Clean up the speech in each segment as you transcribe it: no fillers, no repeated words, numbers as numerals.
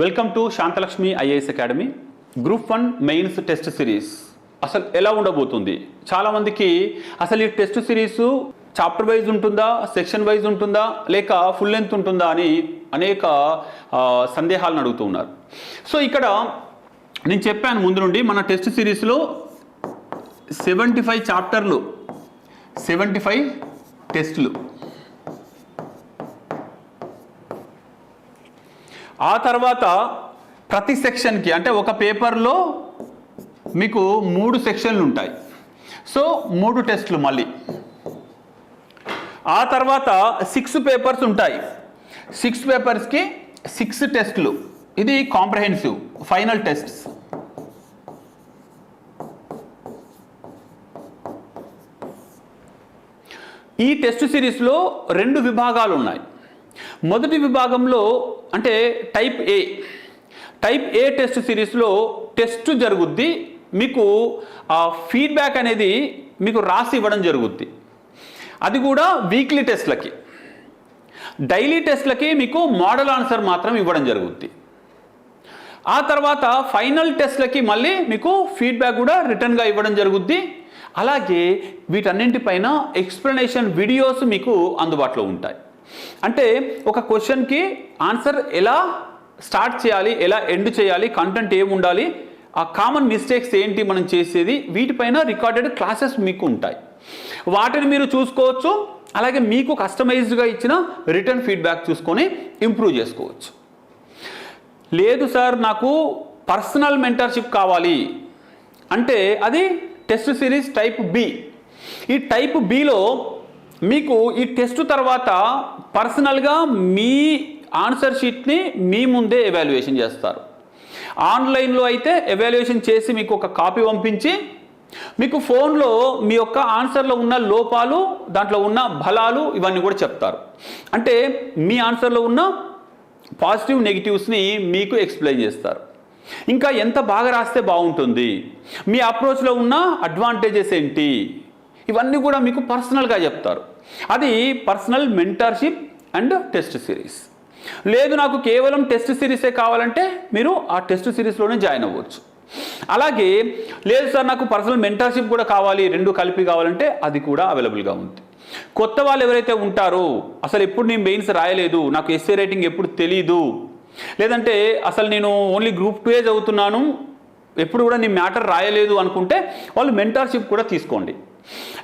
Welcome to Shantalakshmi IAS academy. Group 1 mains test series అసలు ఎలా ఉండబోతుంది? చాలామందికి అసలు ఈ టెస్ట్ సిరీసు చాప్టర్ వైజ్ ఉంటుందా, సెక్షన్ వైజ్ ఉంటుందా, లేక ఫుల్ లెంత్ ఉంటుందా అని అనేక సందేహాలను అడుగుతూ ఉన్నారు. సో ఇక్కడ నేను చెప్పాను ముందు నుండి మన టెస్ట్ సిరీస్లో 75 చాప్టర్లు, 75 టెస్టులు. ఆ తర్వాత ప్రతి సెక్షన్కి అంటే ఒక పేపర్లో మీకు 3 సెక్షన్లు ఉంటాయి. సో 3 టెస్టులు మళ్ళీ. ఆ తర్వాత 6 పేపర్స్ ఉంటాయి. 6 పేపర్స్కి 6 టెస్టులు. ఇది కాంప్రహెన్సివ్ ఫైనల్ టెస్ట్స్. ఈ టెస్ట్ సిరీస్లో 2 విభాగాలు ఉన్నాయి. మొదటి విభాగంలో అంటే టైప్ ఏ టెస్ట్ సిరీస్లో టెస్ట్ జరుగుద్ది. మీకు ఆ ఫీడ్బ్యాక్ అనేది మీకు రాసి ఇవ్వడం జరుగుద్ది. అది కూడా వీక్లీ టెస్ట్లకి. డైలీ టెస్ట్లకి మీకు మోడల్ ఆన్సర్ మాత్రం ఇవ్వడం జరుగుద్ది. ఆ తర్వాత ఫైనల్ టెస్ట్లకి మళ్ళీ మీకు ఫీడ్బ్యాక్ కూడా రిటర్న్గా ఇవ్వడం జరుగుద్ది. అలాగే వీటన్నింటిపైన ఎక్స్ప్లెనేషన్ వీడియోస్ మీకు అందుబాటులో ఉంటాయి. అంటే ఒక క్వశ్చన్కి ఆన్సర్ ఎలా స్టార్ట్ చేయాలి, ఎలా ఎండ్ చేయాలి, కంటెంట్ ఏమి ఉండాలి, ఆ కామన్ మిస్టేక్స్ ఏంటి మనం చేసేది, వీటిపైన రికార్డెడ్ క్లాసెస్ మీకు ఉంటాయి. వాటిని మీరు చూసుకోవచ్చు. అలాగే మీకు కస్టమైజ్డ్గా ఇచ్చిన రిటర్న్ ఫీడ్బ్యాక్ చూసుకొని ఇంప్రూవ్ చేసుకోవచ్చు. లేదు సార్ నాకు పర్సనల్ మెంటర్షిప్ కావాలి అంటే అది టెస్ట్ సిరీస్ టైప్ బి. ఈ టైప్ బిలో మీకు ఈ టెస్ట్ తర్వాత పర్సనల్గా మీ ఆన్సర్ షీట్ని మీ ముందే ఎవాల్యుయేషన్ చేస్తారు. ఆన్లైన్లో అయితే ఎవాల్యుయేషన్ చేసి మీకు ఒక కాపీ పంపించి మీకు ఫోన్లో మీ యొక్క ఆన్సర్లో ఉన్న లోపాలు, దాంట్లో ఉన్న బలాలు ఇవన్నీ కూడా చెప్తారు. అంటే మీ ఆన్సర్లో ఉన్న పాజిటివ్ నెగిటివ్స్ని మీకు ఎక్స్ప్లెయిన్ చేస్తారు. ఇంకా ఎంత బాగా రాస్తే బాగుంటుంది, మీ అప్రోచ్లో ఉన్న అడ్వాంటేజెస్ ఏంటి, ఇవన్నీ కూడా మీకు పర్సనల్గా చెప్తారు. అది personal mentorship and test series. లేదు నాకు కేవలం టెస్ట్ సిరీసే కావాలంటే మీరు ఆ టెస్ట్ సిరీస్లోనే జాయిన్ అవ్వచ్చు. అలాగే లేదు సార్ నాకు పర్సనల్ మెంటర్షిప్ కూడా కావాలి, 2 కలిపి కావాలంటే అది కూడా అవైలబుల్గా ఉంది. కొత్త వాళ్ళు ఎవరైతే ఉంటారో, అసలు ఎప్పుడు నేను మెయిన్స్ రాయలేదు, నాకు ఎస్ఏ రైటింగ్ ఎప్పుడు తెలీదు, లేదంటే అసలు నేను ఓన్లీ గ్రూప్ 2 చదువుతున్నాను, ఎప్పుడు కూడా నేను మ్యాటర్ రాయలేదు అనుకుంటే వాళ్ళు మెంటర్షిప్ కూడా తీసుకోండి.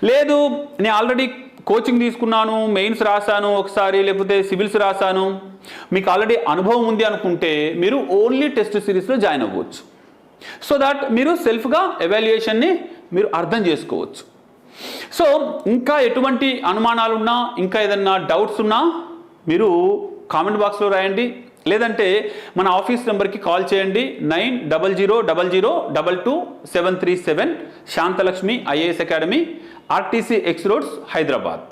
లేదు నేను ఆల్రెడీ కోచింగ్ తీసుకున్నాను, మెయిన్స్ రాశాను ఒకసారి, లేకపోతే సివిల్స్ రాశాను, మీకు ఆల్రెడీ అనుభవం ఉంది అనుకుంటే మీరు ఓన్లీ టెస్ట్ సిరీస్లో జాయిన్ అవ్వచ్చు. సో దాట్ మీరు సెల్ఫ్గా ఎవాల్యుయేషన్ని మీరు అర్థం చేసుకోవచ్చు. సో ఇంకా ఎటువంటి అనుమానాలు ఉన్నా, ఇంకా ఏదన్నా డౌట్స్ ఉన్నా మీరు కామెంట్ బాక్స్లో రాయండి. లేదంటే మన ఆఫీస్ నెంబర్కి కాల్ చేయండి. 9000222737 Shantalakshmi IAS academy, RTC X roads, Hyderabad.